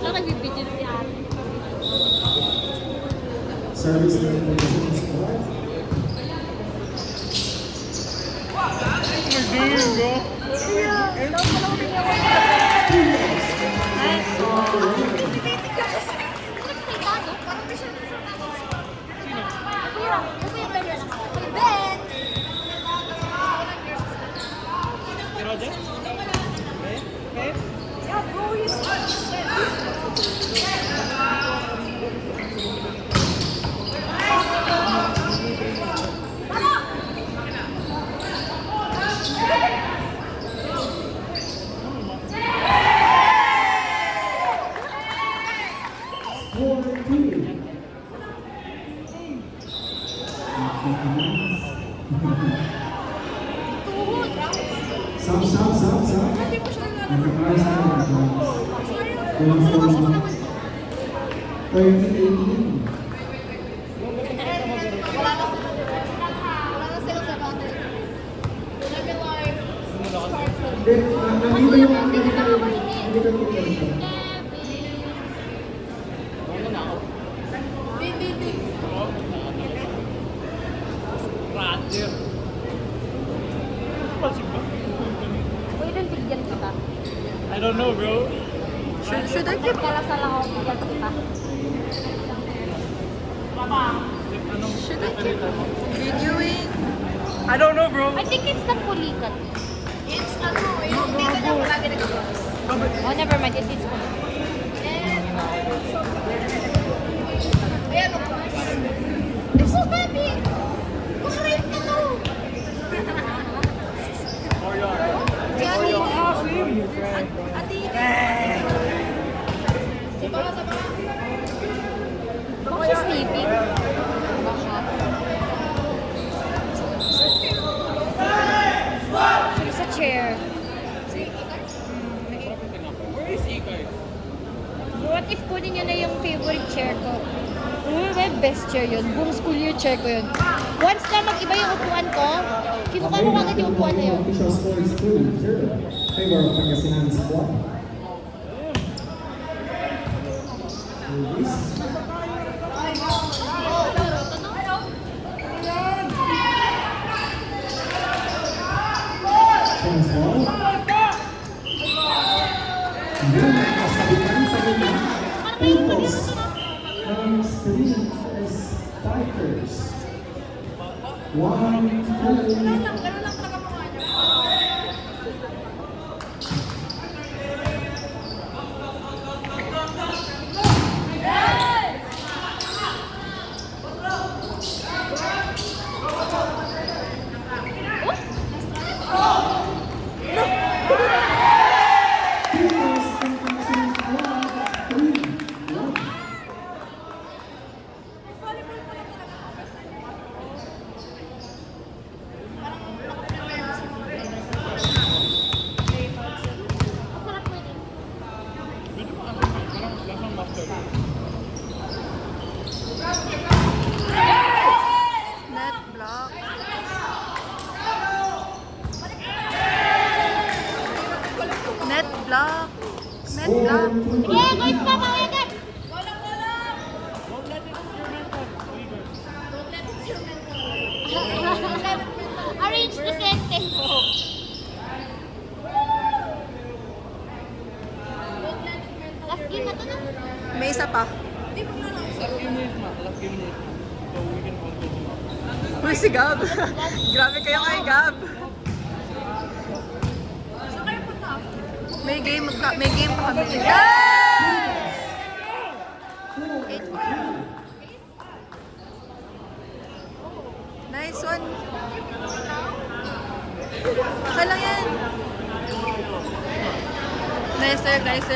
Parang nagbibidyo si ate. Service na yung Pangasinan squad. Sam. Nagkakalas na nagkakalas. 30-18. I don't know, bro. Should I keep kalasal ako bigyan kita? Should I keep videoing? I don't know, bro. I think it's the pulikat. It's yung dito niya palagi nag-post. Oh, never mind. It is pulikat. Ayan o. I'm so happy! Makarate na to! Baka siya sleeping. Baka. She's sa chair. Where is Ikay? What if kunin niyo na yung favorite chair ko? May best chair yun. Buong school year chair ko yun. Once na mag-iba yung upuan ko, kinuha ko agad yung upuan na yun. Official score is 2-0. Favor of Pangasinan squad. Release. Chance ball. Yun, kasabitan sa gitna. Pupos. Ng Street Spikers. 1-2. Net block. Net block. Net block. Yeah, guys, mama, agad! Arrange the set tempo. Last game na to na. May isa pa. Last game na. So we can continue. Uy, si Gab. Grabe kayo kay Gab. May game pa kami. Yeah! 8-4. Nice one. Okay lang yan. Nice serve. Nice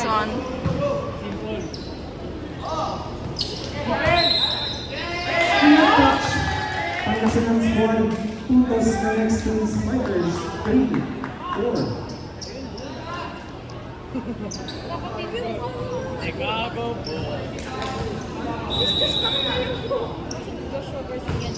one. Pangasinan squad. Pupos ng Street Spikers. 3-4. Chicago Bulls. Joshua versus yan.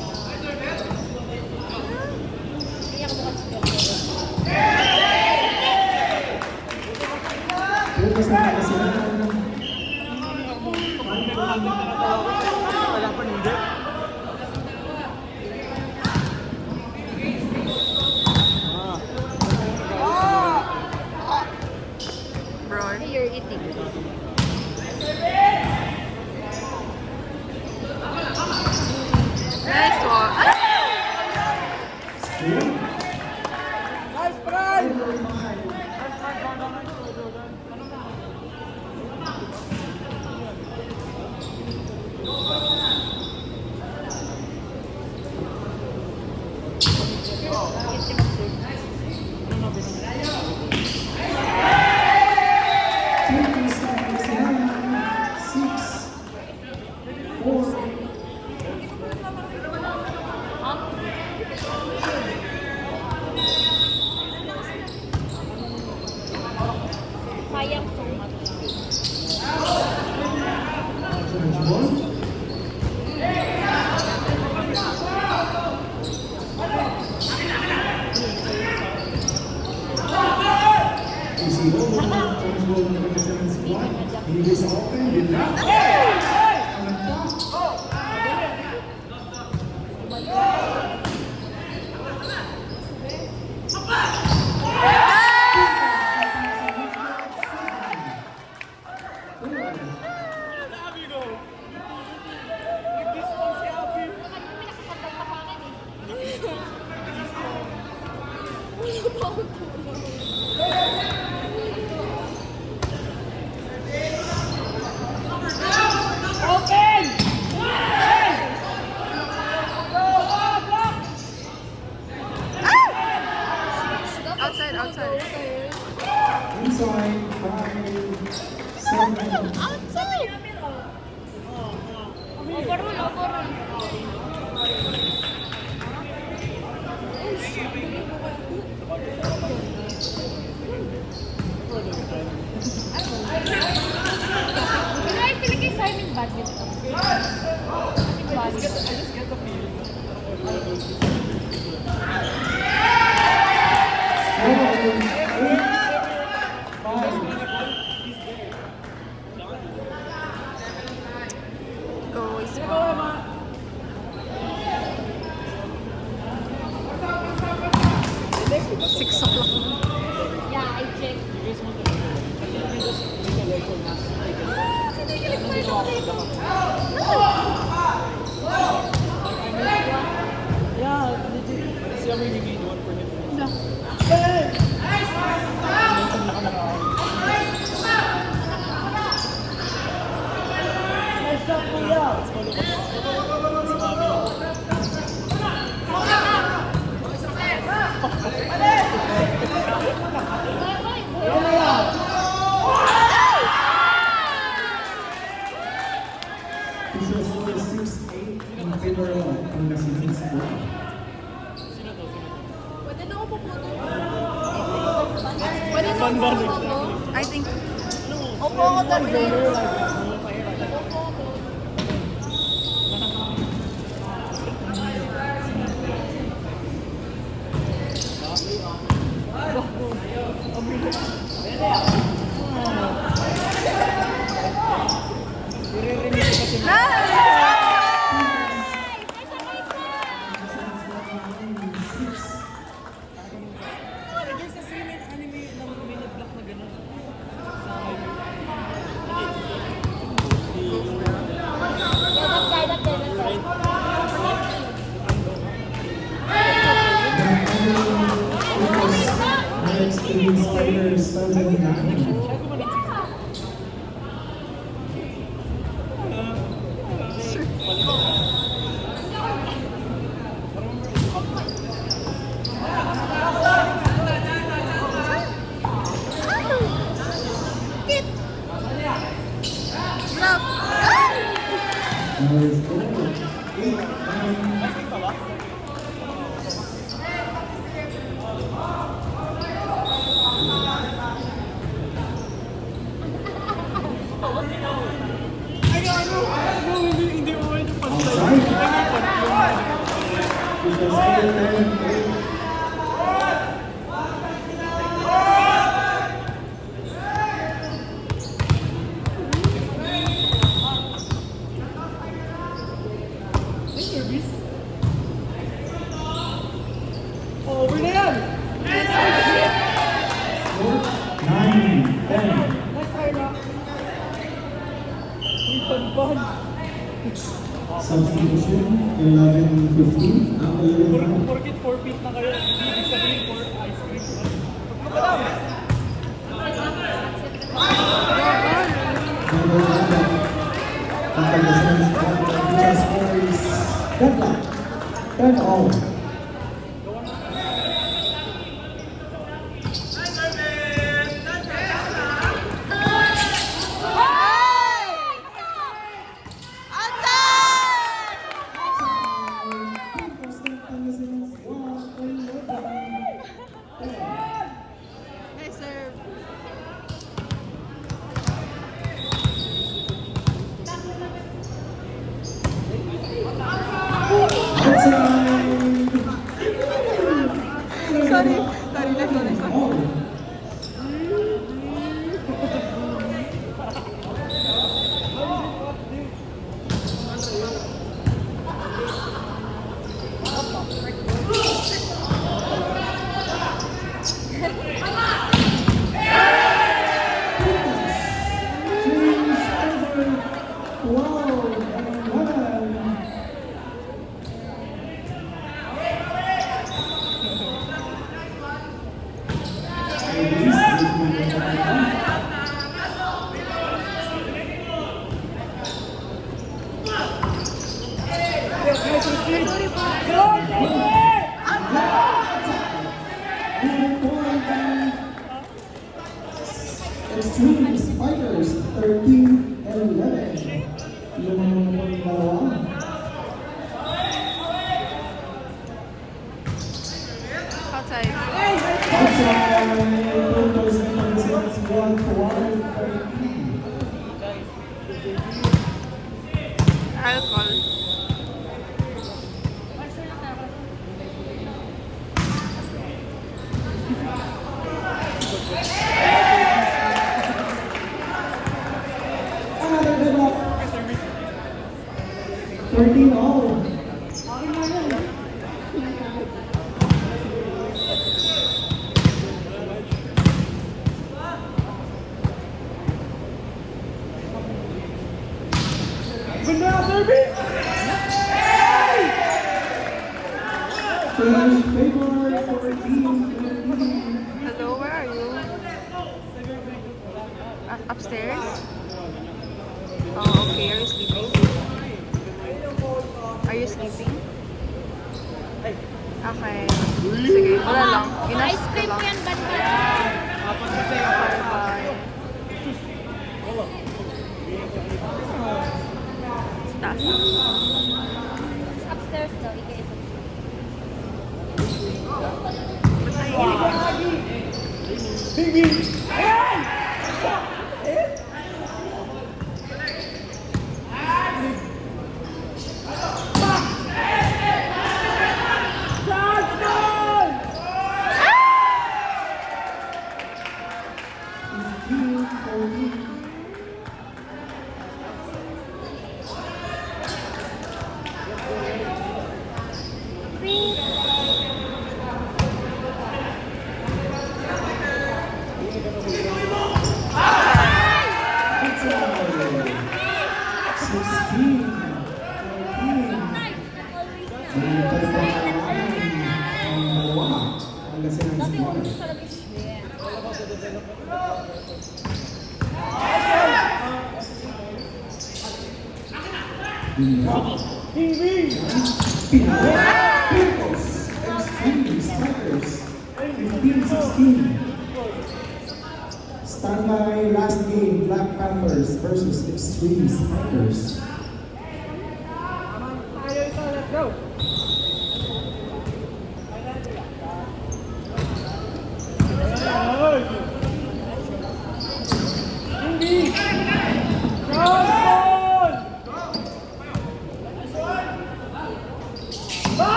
Nice try! Team Star 69, 6, 4. Sayang so much. Challenge 1. Easy ball, challenge ball ng Pangasinan squad. Hindi sa open, did not. Abby go! Like this one si Abby. Pinakasabay pa sa akin eh. Open! Outside, outside. Inside, 5, 7. Outside! Overrule, overrule. Pero I feel like I'm in badminton. I just get the feeling. Go, is Six o'clock. Yeah, I checked. Yeah, legit. Siya may bigay one for him. Official score is 6-8 in favor of Pangasinan squad. Pwede na ako puputo. Pwede na ako puputo. I think. Opo ako doon. Opo ako. There's a scene in anime na may nag-block na gano'n. Sa Next to Spider 79. Now it's 8-9. hindi mo pwede Outside. Official score 10-8. Over na yan! Score 9-10. Next try na. Uy, ban-ban. Substitution, 11:15. Ang 11. Porkit 4 feet na kayo, ibig sabihin 4 ice cream. Number 11. Ang Pangasinan just scores deadlock. 10-all. Nice serve. Sorry, sorry. Extreme Spiders, 13-11. Lumang dalawa. Outside. Outside, Philippines Pangasinan 1-13. Alcohol. Another deadlock. 13-all. Ganda na service! Change favor for team. Hello, where are you? Upstairs? Oh, okay. Are you sleeping? Are you sleeping? Okay. Sige, wala lang. Enough Ice cream lang. yan, banda. Bye-bye. Taas na. Upstairs daw, ika-isa. Pimples, Extreme Strikers, 15-16. Standby last game, Black Panthers versus Extreme Strikers. Let's go!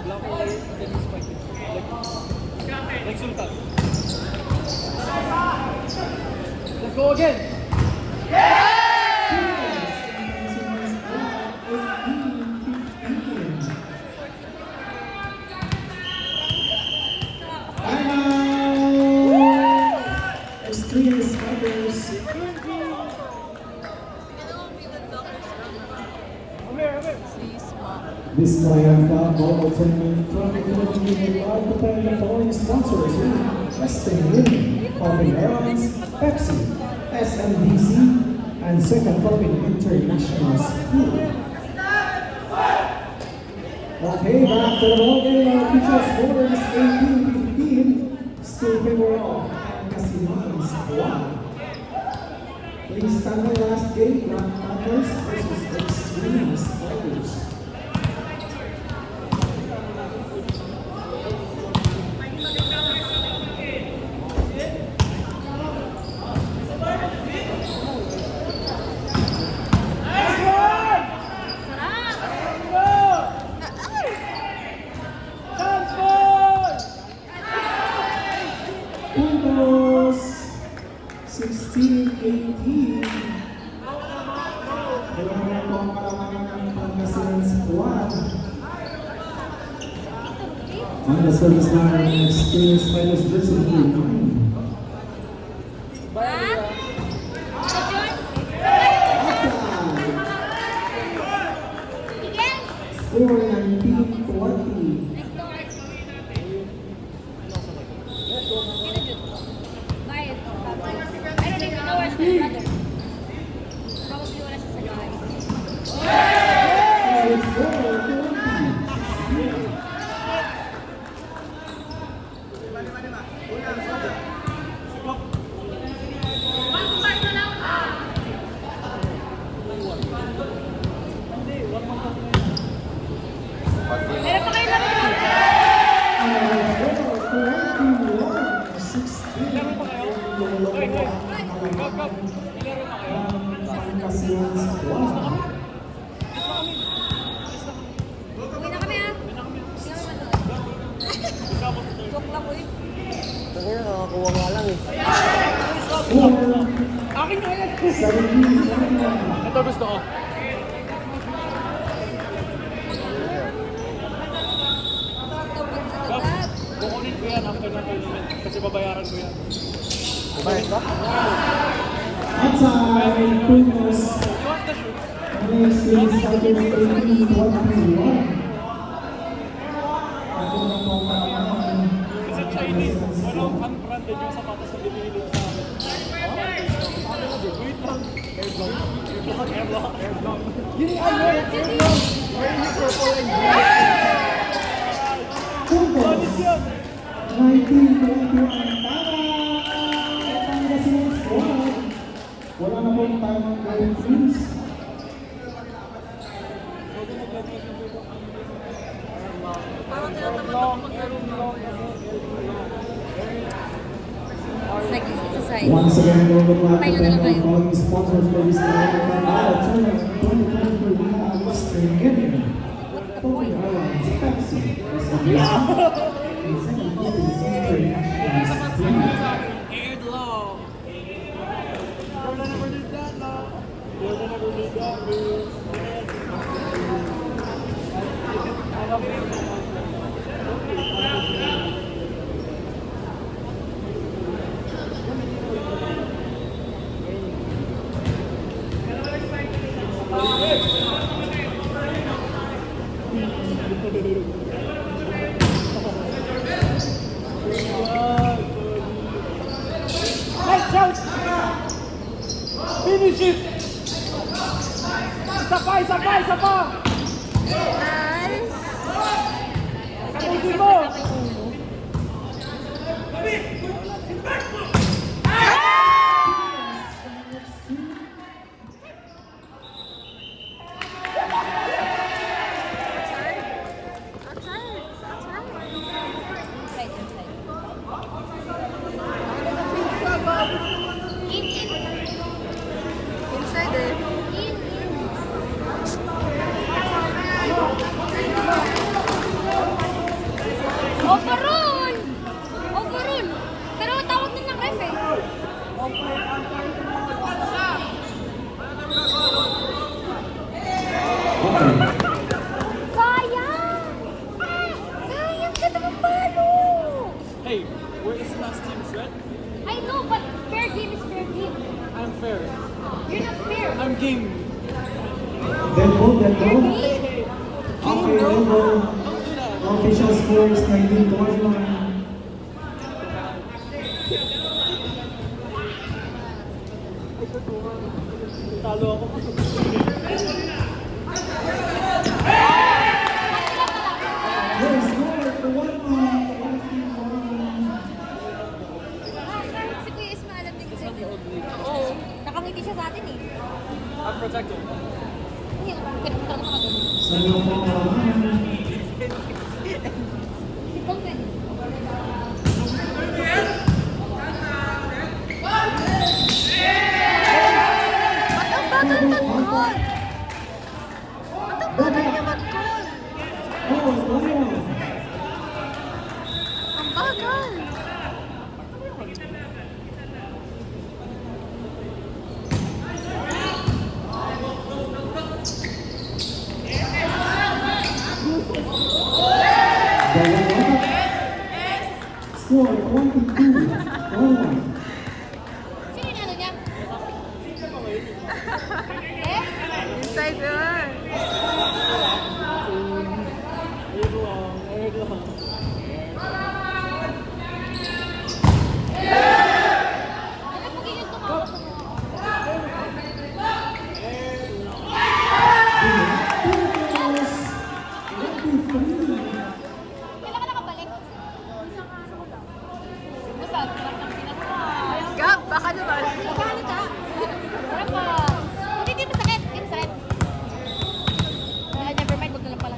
Block away, then you spike it. Like Sultan. Let's go again! This Triumph Mobile Tournament 2020 are preparing the following sponsors: Western Union, Philippine Airlines, Pepsi, SMBC, and Second Philippine International School. Okay, back to the ball game. Our feature score is 18-15. Still favor of Pangasinan Squad. Please stand by last game. Black Panthers versus Extreme Strikers. Puntos 16-18. Dalawa na po ang kalamangan ng Pangasinan Squad. On the service line, Extreme Strikers versus Blue. Score 19-20. It's score 20. Meron pa kayo lang Uwi na kami ah. Joke lang uwi. Kaya nakakuha nga lang eh. Akin na yan! Ito gusto ko. Kukunin ko yan after ng tournament kasi babayaran ko yan. Babayad ka? Outside, Puntos. You want the shoot? Extreme Strikers 18-21. Ako na po ang kalamangan. Kasi Chinese, walang unbranded yung sapatos na binili sa amin. Wait lang. Airblock. Airblock. Yun yung ano, airblock. Where yung purple and green. Puntos 19-21. Pangasinan Squad. Wala na po tayong goal freeze. It's like it's a sign. Once again, we would like to Pahinga na thank lang kayo. all the sponsors for this tournament. 2023, we have Western Union, Philippine Airlines, Pepsi, SMBC, and Second Philippine International School. Airdlock. Jordan never did that, no. Jordan never did that, dude. I love it. Nice shout! Finish it! Isa pa! Nice. Tapusin mo! Inside. In. Inside eh. In. Overrule! Pero tawag din ng ref eh. Sayang ka naman palo! Hey, we're the last teams, right? I know, but fair game is fair game. I'm fair. You're not fair. I'm game. Then move, then Fair move. game. Okay. Okay, no. Official score is 19-21. Talo ako. Your score for 1-1. Si Kuya Isma alam din kasi. Oo. Nakangiti siya sa atin eh. I'm protected. Hindi, kinapunta na kami. Sa iyo po ang labanan. Si Paul din. Ba't ang bagal mag-goal? Ba't ang bagal niya mag-goal? Oh, tayo. Ang bagal! Score 22-21. Sino yung ano niya? Eh? Inside her! Ayun lang. Ano pag yun tumawag sa mga? Kailan ka nakabalik? Basta, sarap ng sinasama. Gab, baka naman. Nagalit ka. Sarap pa. Hindi masakit. Hindi masakit. Never mind, wag na lang pala.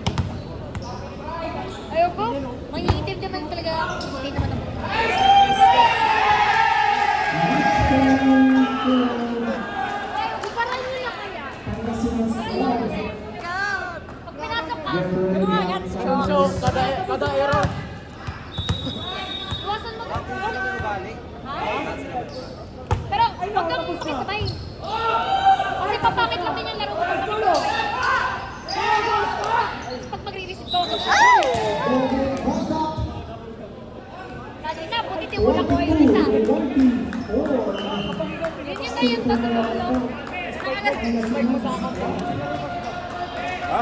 Ayoko. Mangingitim naman talaga ako. Hindi naman ako. Parang yun lang kaya. Gab! Pag pinasok ka, lumagat. So, kada error. Iwasan mo. Ha? Pero huwag kang makisabay. Kasi papakit lang din yung laro mo pag makisabay. Pag magre-receive ka, huwag kang kanina, buti tiwala ko yung isa. Yun yun na yun, tapos ang ulo. Ha?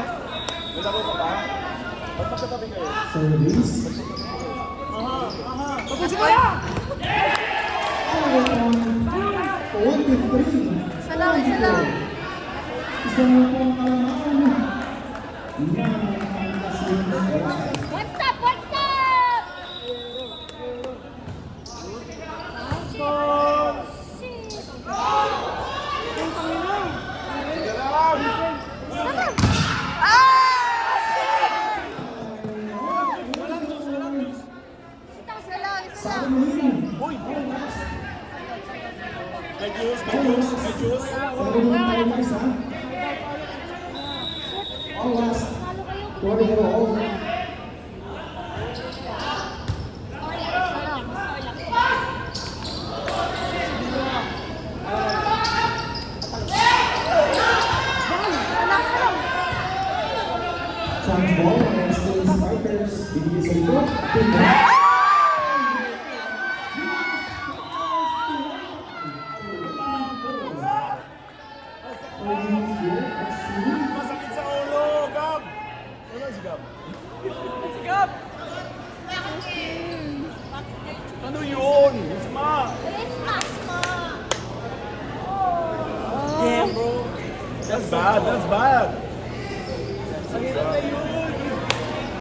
May laro ka ba? Ba't magkatabi kayo? Service. Tapusin ko na! 43. Isa lang, isa lang. Isa mo po ang kalamaan. Yan ang Pangasinan. One stop! One stop! Isa lang. Ah! Shit! Isa lang, isa lang. Uy! May juice, may juice, may juice. All last. Talo kayo. Quarter to all. Score lang, score lang. Chance ball and still strikers. Bigyan sa likod. Masakit sa ulo, Gab! Ano si Gab? Si Gab! Ano yun? Isma! Christmas mo! Damn, bro. That's bad, that's bad. Ang hirap na yun.